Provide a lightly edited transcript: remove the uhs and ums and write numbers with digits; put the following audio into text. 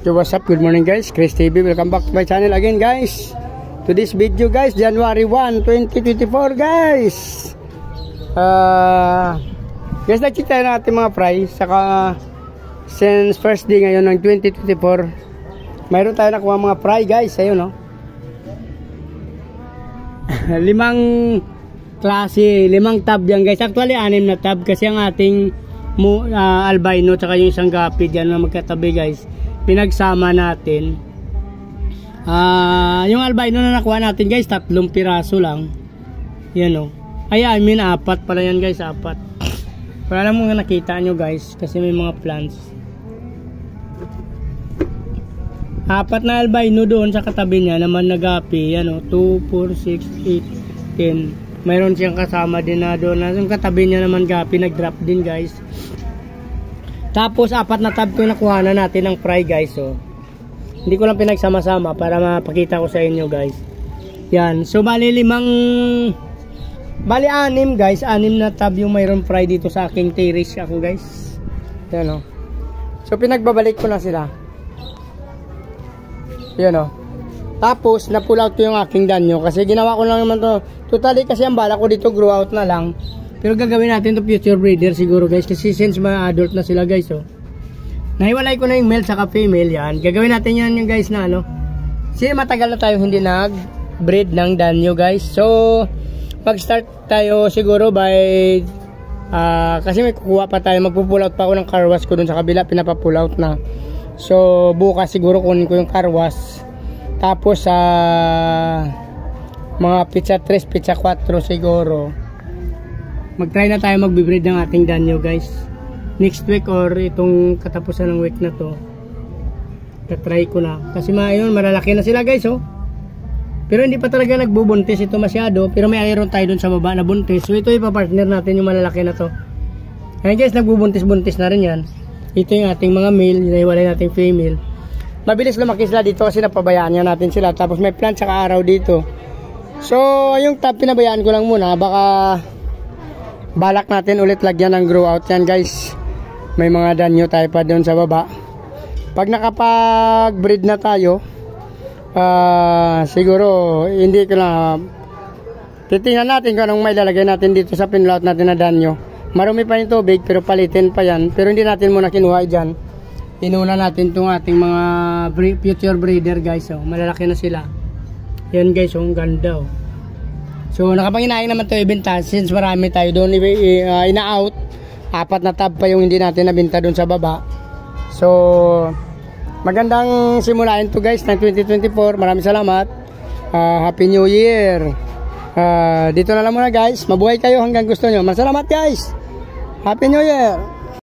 Yo, what's up? Good morning guys, Chris TV. Welcome back to my channel again guys. To this video guys, January 1, 2024 guys. Guys, nag-check tayo natin mga fry. Saka since first day ngayon ng 2024, mayroon tayo nakuha mga fry guys. Ayun no. 5 klase, 5 tab yan guys. Actually 6 na tab kasi ang ating albino tsaka yung isang gapi dyan na magkatabi guys, pinagsama natin. Yung albino na nakuha natin guys, 3 piraso lang yan o. Ay I mean 4 pala yan guys, 4. Para lang mga nakita nyo guys, kasi may mga plants. 4 na albino doon sa katabi niya naman na gapi yan o. 2, 4, 6, 8, 10. Mayroon siyang kasama din na doon. Yung katabi niya naman gapi, nag-drop din guys. Tapos 4 na tab ko nakuha na natin ng fry guys. So, hindi ko lang pinagsama-sama para mapakita ko sa inyo guys. Yan. So bali 6 guys. 6 na tab yung mayroon fry dito sa aking terrace ako guys. Yan o. So pinagbabalik ko na sila. Yan o. Tapos na-pull out ko yung aking danyo kasi ginawa ko lang naman to. Totally kasi ang bala ko dito grow out na lang. Pero gagawin natin to future breeder siguro guys, kasi since mga adult na sila guys oh. Nahiwalay ko na yung male saka female yan. Gagawin natin yan yung guys na ano. Kasi matagal na tayo hindi nag-breed ng danyo guys. So mag-start tayo siguro by kasi may kukuha pa tayo. Magpo-pull out pa ako ng car wash ko dun sa kabila, pinapa-pull out na. So bukas siguro kunin ko yung car wash. Tapos mga pizza 3, pizza 4 siguro mag-try na tayo mag-breed ng ating danyo guys next week or itong katapusan ng week na to. Tatry ko na kasi yun, malalaki na sila guys oh. Pero hindi pa talaga nagbubuntis ito masyado, pero may iron tayo dun sa baba na buntis. So ito ipapartner natin yung malalaki na to. Ayan guys, nagbubuntis-buntis na rin yan. Ito yung ating mga male, hinahiwalay nating female. Mabilis lumaki sila dito kasi napabayaan niya natin sila. Tapos may plant saka araw dito. So yung tab pinabayaan ko lang muna. Baka balak natin ulit lagyan ng grow out yan guys. May mga danyo tayo pa doon sa baba. Pag nakapag-breed na tayo, siguro hindi ko na titingnan natin kung anong may lalagay natin dito sa pinlaut natin na danyo. Marumi pa yung tubig pero palitin pa yan. Pero hindi natin muna kinuha dyan. Inuna natin itong ating mga future breeder guys oh. Malalaki na sila. Yan guys oh, ang ganda oh. So nakapanginahin naman ito ibenta since marami tayo doon ina-out. 4 na tab pa yung hindi natin nabenta doon sa baba. So magandang simulain to guys ng 2024. Maraming salamat. Happy New Year. Dito na lang muna guys. Mabuhay kayo hanggang gusto nyo. Masalamat guys. Happy New Year.